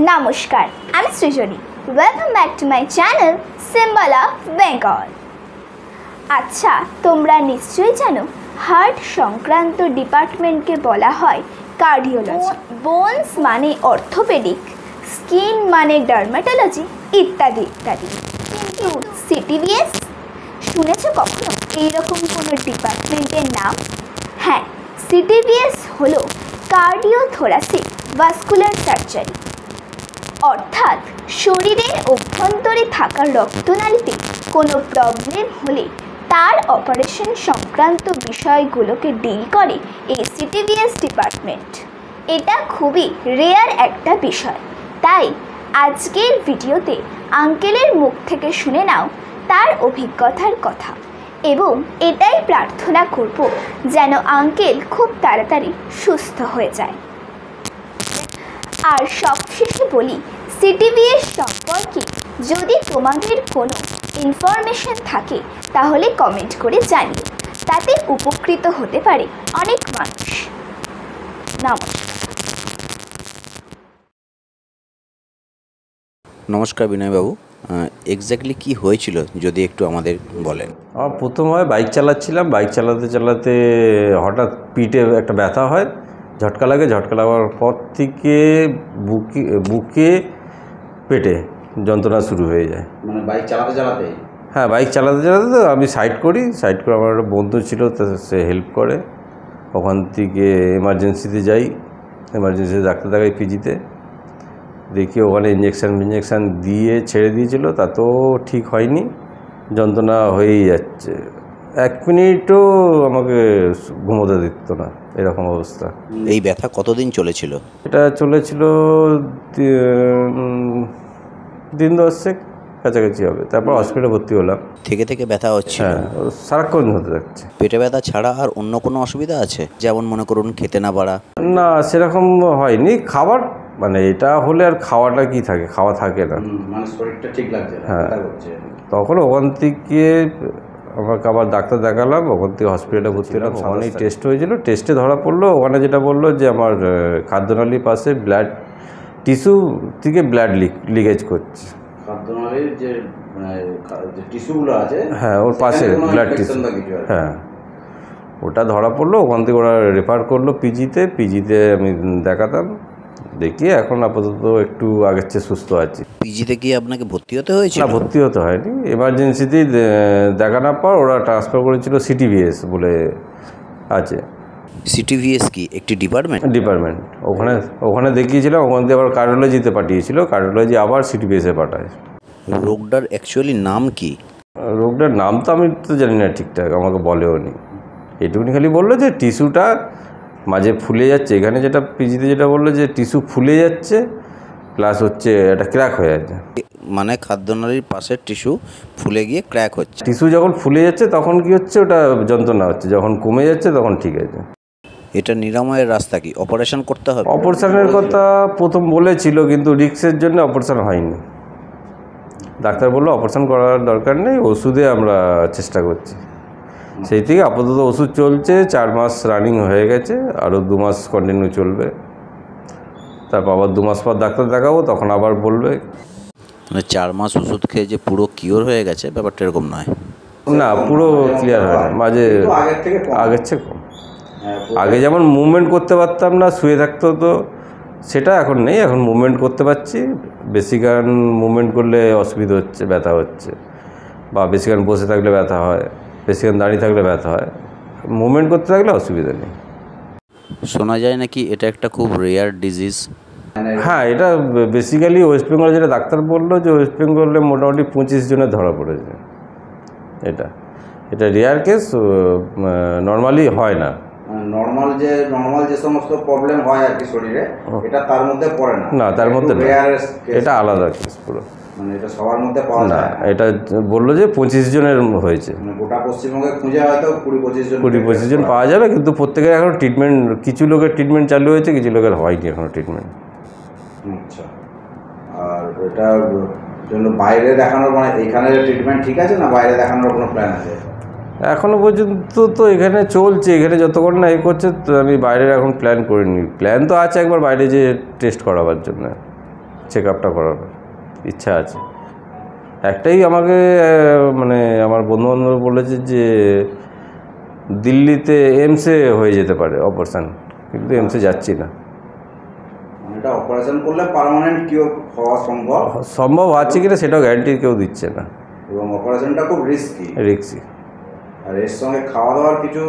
নমস্কার, আমি Srijani. Welcome back to my channel symbol of Bengal. আচ্ছা, তোমরা নিশ্চয়ই জানো হার্ট সংক্রান্ত ডিপার্টমেন্টকে বলা হয় কার্ডিওলজি। বোনস মানে অর্থোপেডিক, স্কিন মানে ডার্মাটোলজি ইত্যাদি ইত্যাদি। কিন্তু সিটিভিএস শুনেছো কখনো এইরকম কোনো ডিপার্টমেন্টের নাম? হ্যাঁ, সিটিভিএস হলো কার্ডিওথোরাসিক ভাস্কুলার সার্জারি, অর্থাৎ শরীরের অভ্যন্তরে থাকা রক্তনালীতে কোনো প্রবলেম হলে তার অপারেশন সংক্রান্ত বিষয়গুলোকে ডিল করে এই সিটিভিএস ডিপার্টমেন্ট। এটা খুবই রেয়ার একটা বিষয়, তাই আজকের ভিডিওতে আঙ্কেলের মুখ থেকে শুনে নাও তার অভিজ্ঞতার কথা, এবং এটাই প্রার্থনা করব যেন আঙ্কেল খুব তাড়াতাড়ি সুস্থ হয়ে যায়। আর সবশেষে বলি, সিটিভিএস সম্পর্কে যদি তোমাদের কোনো ইনফরমেশন থাকে তাহলে কমেন্ট করে জানিও, তাতে উপকৃত হতে পারে অনেক মানুষ। নমস্কার বিনয়বাবু, এক্স্যাক্টলি কি হয়েছিল যদি একটু আমাদের বলেন। আমার প্রথম হয় বাইক চালাচ্ছিলাম, বাইক চালাতে চালাতে হঠাৎ পিঠে একটা ব্যথা হয়, ঝটকা লাগে। ঝটকা লাগার পর থেকে বুকে পেটে যন্ত্রণা শুরু হয়ে যায়। মানে বাইক চালাতে চালাতে? হ্যাঁ, বাইক চালাতে চালাতে তো আমি সাইড করে আমার একটা বন্ধু ছিল, সে হেল্প করে। ওখান থেকে এমার্জেন্সিতে যাই, এমার্জেন্সিতে ডাক্তার দেখাই পিজিতে। দেখি ওখানে ইঞ্জেকশান দিয়ে ছেড়ে দিয়েছিল, তাতেও ঠিক হয়নি, যন্ত্রণা হয়েই যাচ্ছে। 1 মিনিটও আমাকে ঘুমোতে দিত না, এরকম অবস্থা। এই ব্যথা কতদিন চলেছিল? এটা চলেছিল দিন 10 কাছাকাছি হবে। তারপর হসপিটালে ভর্তি হলাম। থেকে ব্যথা হচ্ছিল? হ্যাঁ, সারাক্ষণ হতে থাকছে। পেটে ব্যথা ছাড়া আর অন্য কোনো অসুবিধা আছে? যেমন মনে করুন খেতে না পারা? না, সেরকম হয়নি। খাবার মানে এটা হলে আর খাওয়াটা কি থাকে, খাওয়া থাকে না, মানে শরীরটা ঠিক লাগছে না। হ্যাঁ, তখন ওখান থেকে আমাকে আবার ডাক্তার দেখালাম, ওখান থেকে হসপিটালে ভর্তি হলাম। ওখানেই টেস্ট হয়েছিল, টেস্টে ধরা পড়লো। ওখানে যেটা বললো যে আমার খাদ্যনালীর পাশে ব্লাড টিস্যু থেকে ব্লাড লিকেজ করছে। খাদ্যনালীর যে টিস্যুগুলো আছে, হ্যাঁ, ওর পাশে ব্লাড টিস্যু, হ্যাঁ, ওটা ধরা পড়লো। ওখান থেকে ওরা রেফার করলো পিজিতে আমি দেখাতাম। দেখি এখন আপাতত একটু আগের চেয়ে সুস্থ আছি। পিজিতে কি আপনাকে ভর্তি হতে হয়েছিল? না, ভর্তি হতে হয়নি। এমার্জেন্সিতেই দেখানোর পর ওরা ট্রান্সফার করেছিল সিটিভিএস বলে আছে। সিটিভিএস কি একটি ডিপার্টমেন্ট? ওখানে দেখিয়েছিলাম, ওখান থেকে আবার কার্ডিওলজিতে পাঠিয়েছিল, কার্ডিওলজি আবার সিটিভিএসে পাঠায়। রোগটার অ্যাকচুয়ালি নাম কি? রোগটার নাম তো আমি তো জানি না ঠিকঠাক, আমাকে বলেও নি। এটুকুনি খালি বললো যে টিস্যুটা মাঝে ফুলে যাচ্ছে। এখানে যেটা পিজিতে যেটা বললো যে টিস্যু ফুলে যাচ্ছে, প্লাস হচ্ছে এটা ক্র্যাক হয়ে যাচ্ছে। মানে খাদ্যনালীর পাশের টিস্যু ফুলে গিয়ে ক্র্যাক হচ্ছে? টিস্যু যখন ফুলে যাচ্ছে তখন কি হচ্ছে, ওটা যন্ত্রণা হচ্ছে, যখন কমে যাচ্ছে তখন ঠিক আছে। এটা নিরাময়ের রাস্তা কি? অপারেশন করতে হবে? অপারেশনের কথা প্রথম বলেছিল, কিন্তু রিস্কের জন্য অপারেশন হয়নি। ডাক্তার বললো অপারেশন করার দরকার নেই, ওষুধে আমরা চেষ্টা করছি। সেই থেকে আপাতত ওষুধ চলছে, 4 মাস রানিং হয়ে গেছে, আরও 2 মাস কন্টিনিউ চলবে। তারপর আবার 2 মাস পর ডাক্তার দেখাবো, তখন আবার বলবে। মানে 4 মাস ওষুধ খেয়ে যে পুরো কিওর হয়ে গেছে ব্যাপারটা এরকম নয়? না, পুরো ক্লিয়ার হয় না, মাঝে আগের চেয়ে কম। আগে যেমন মুভমেন্ট করতে পারতাম না, শুয়ে থাকতে হতো, সেটা এখন নেই। এখন মুভমেন্ট করতে পারছি। বেশিক্ষণ মুভমেন্ট করলে অসুবিধা হচ্ছে, ব্যথা হচ্ছে, বা বেশিক্ষণ বসে থাকলে ব্যথা হয়, বেশিক্ষণ দাঁড়িয়ে থাকলে ব্যথা হয়। মুভমেন্ট করতে থাকলে অসুবিধা নেই। শোনা যায় নাকি এটা একটা খুব রেয়ার ডিজিজ? হ্যাঁ, এটা বেসিক্যালি ওয়েস্ট বেঙ্গলে যেটা ডাক্তার বললো যে ওয়েস্ট বেঙ্গলে মোটামুটি 25 জনের ধরা পড়েছে। এটা রেয়ার কেস, নর্মালি হয় না। নর্মাল যে সমস্ত প্রবলেম হয় আর কি শরীরে, এটা তার মধ্যে পড়ে না? না, তার মধ্যে এটা আলাদা কেস পুরো। মানে এটা সবার মধ্যে পাওয়া যায় না? এটা বললো যে 25 জনের হয়েছে। মানে গোটা পশ্চিমবঙ্গে খুঁজে হয়তো 20-25 জন পাওয়া যাবে, কিন্তু প্রত্যেকের এখন ট্রিটমেন্ট, কিছু লোকের ট্রিটমেন্ট চালু হয়েছে, কিছু লোকের হয়নি এখনো ট্রিটমেন্ট। আচ্ছা, আর এটার জন্য বাইরে দেখানোর, মানে এখানে ট্রিটমেন্ট ঠিক আছে না বাইরে দেখানোর কোনো প্ল্যান আছে? এখনও পর্যন্ত তো এখানে চলছে, এখানে যতক্ষণ না এ করছে তো আমি বাইরের এখন প্ল্যান করিনি। প্ল্যান তো আছে একবার বাইরে যে টেস্ট করাবার জন্য। চেক আপটা করানোর ইচ্ছা আছে। একটাই আমাকে মানে আমার বন্ধুবান্ধব বলেছে যে দিল্লিতে এমসে হয়ে যেতে পারে অপারেশান, কিন্তু এমসে যাচ্ছি না। এটা অপারেশন করলে পার্মানেন্ট কিওর হওয়া সম্ভব আছে কিনা সেটাও গ্যারান্টি কেউ দিচ্ছে না, এবং অপারেশনটা খুব রিস্কি। আর এর সঙ্গে খাওয়া দাওয়ার কিছু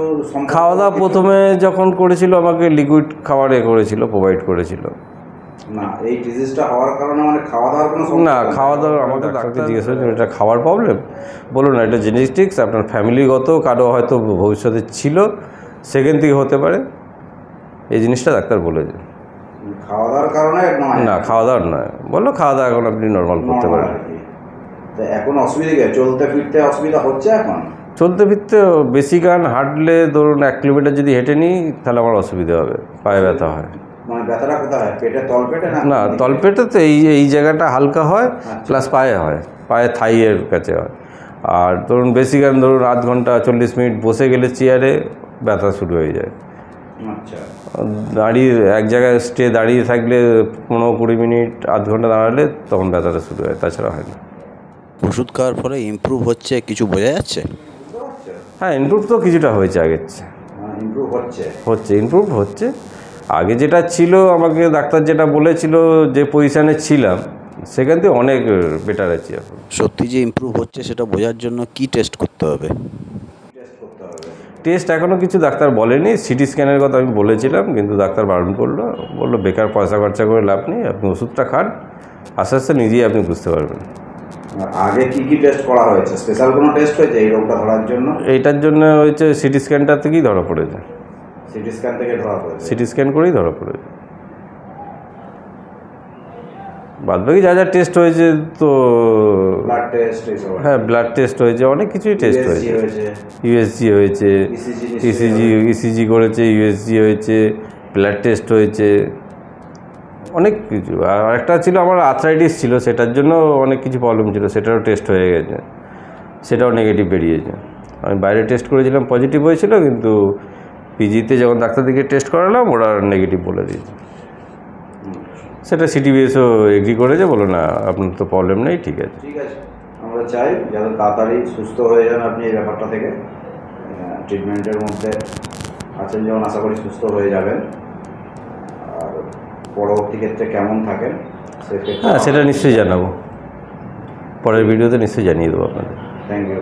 খাওয়া দাওয়া প্রথমে যখন করেছিল আমাকে লিকুইড খাবার করেছিল, প্রোভাইড করেছিল। না, এই ডিজিজটা হওয়ার কারণে মানে খাওয়া দাওয়ার কোনো না, খাওয়া দাওয়া আমাকে ডাক্তারকে জিজ্ঞেস করেছিল এটা খাওয়ার প্রবলেম, বলুন না এটা জেনেটিক্স, আপনার ফ্যামিলিগত কারো হয়তো ভবিষ্যতে ছিল, সেখান থেকে হতে পারে, এই জিনিসটা ডাক্তার বলেছে। খাওয়া দাওয়ার কারণে না, খাওয়া দাওয়ার নয়, বললো খাওয়া দাওয়া এখন আপনি নর্মাল করতে পারেন। তো এখন অসুবিধা কি, চলতে ফিরতে অসুবিধা হচ্ছে? এখন চলতে ফিরতে বেশি গান হাঁটলে ধরুন 1 কিলোমিটার যদি হেঁটে নিই তাহলে আমার অসুবিধা হবে, পায়ে ব্যথা হয়। মানে ব্যথাটা কোথায় হয়, পেটে, তলপেটে? না, তলপেটে তো এই জায়গাটা হালকা হয়, প্লাস পায়ে হয়, পায়ে থাইয়ের কাছে হয়। আর ধরুন বেশি গান ধরুন আধ ঘন্টা 40 মিনিট বসে গেলে চেয়ারে ব্যথা শুরু হয়ে যায়। আচ্ছা, দাঁড়িয়ে এক জায়গায় দাঁড়িয়ে থাকলে 15-20 মিনিট আধ ঘন্টা দাঁড়ালে তখন ব্যথাটা শুরু হয়, তাছাড়া হয় না। ওষুধ খাওয়ার ফলে ইমপ্রুভ হচ্ছে কিছু বোঝা যাচ্ছে? হ্যাঁ, ইমপ্রুভ তো কিছুটা হয়েছে, আগের চেয়ে ইমপ্রুভ হচ্ছে। আগে যেটা ছিল আমাকে ডাক্তার যেটা বলেছিল যে পজিশানে ছিলাম সেখান থেকে অনেক বেটার আছি এখন। সত্যি যে ইমপ্রুভ হচ্ছে সেটা বোঝার জন্য কি টেস্ট করতে হবে? টেস্ট এখনও কিছু ডাক্তার বলেনি, সিটি স্ক্যানের কথা আমি বলেছিলাম, কিন্তু ডাক্তার বারণ বললো বেকার পয়সা খরচা করে লাভ নেই, আপনি ওষুধটা খান, আস্তে আস্তে নিজেই আপনি বুঝতে পারবেন। আগে কি টেস্ট করা হয়েছে? স্পেশাল কোনো টেস্ট হয়েছে এই রোগটা ধরার জন্য? এইটার জন্য হয়েছে সিটি স্ক্যানটা থেকেই ধরা পড়েছে। সিটি স্ক্যান থেকে ধরা পড়েছে? সিটি স্ক্যান করেই ধরা পড়েছে। বাদবাকি যা টেস্ট হয়েছে তো ব্লাড টেস্ট, হ্যাঁ ব্লাড টেস্ট হয়েছে, অনেক কিছুই টেস্ট হয়েছে। ইউএসজি হয়েছে, ইসিজি করেছে, ইউএসজি হয়েছে, ব্লাড টেস্ট হয়েছে, অনেক কিছু। আর একটা ছিল আমার আর্থ্রাইটিস ছিল, সেটার জন্য অনেক কিছু প্রবলেম ছিল, সেটারও টেস্ট হয়ে গেছে, সেটাও নেগেটিভ বেরিয়েছে। আমি বাইরে টেস্ট করেছিলাম, পজিটিভ হয়েছিল, কিন্তু পিজিতে যখন ডাক্তার দিকে টেস্ট করালাম ওরা নেগেটিভ বলে দিয়েছে। সেটা সিটিবিএসও এগ্রি করেছে, বলো না আপনার তো প্রবলেম নেই, ঠিক আছে। আমরা চাই যাতে তাড়াতাড়ি সুস্থ হয়ে যান আপনি এই ব্যাপারটা থেকে। ট্রিটমেন্টের মধ্যে আছেন যেমন, আশা করি সুস্থ হয়ে যাবেন। আর পরবর্তী ক্ষেত্রে কেমন থাকেন হ্যাঁ সেটা নিশ্চয়ই জানাবো, পরের ভিডিওতে নিশ্চয়ই জানিয়ে দেবো আপনাদের। Thank you.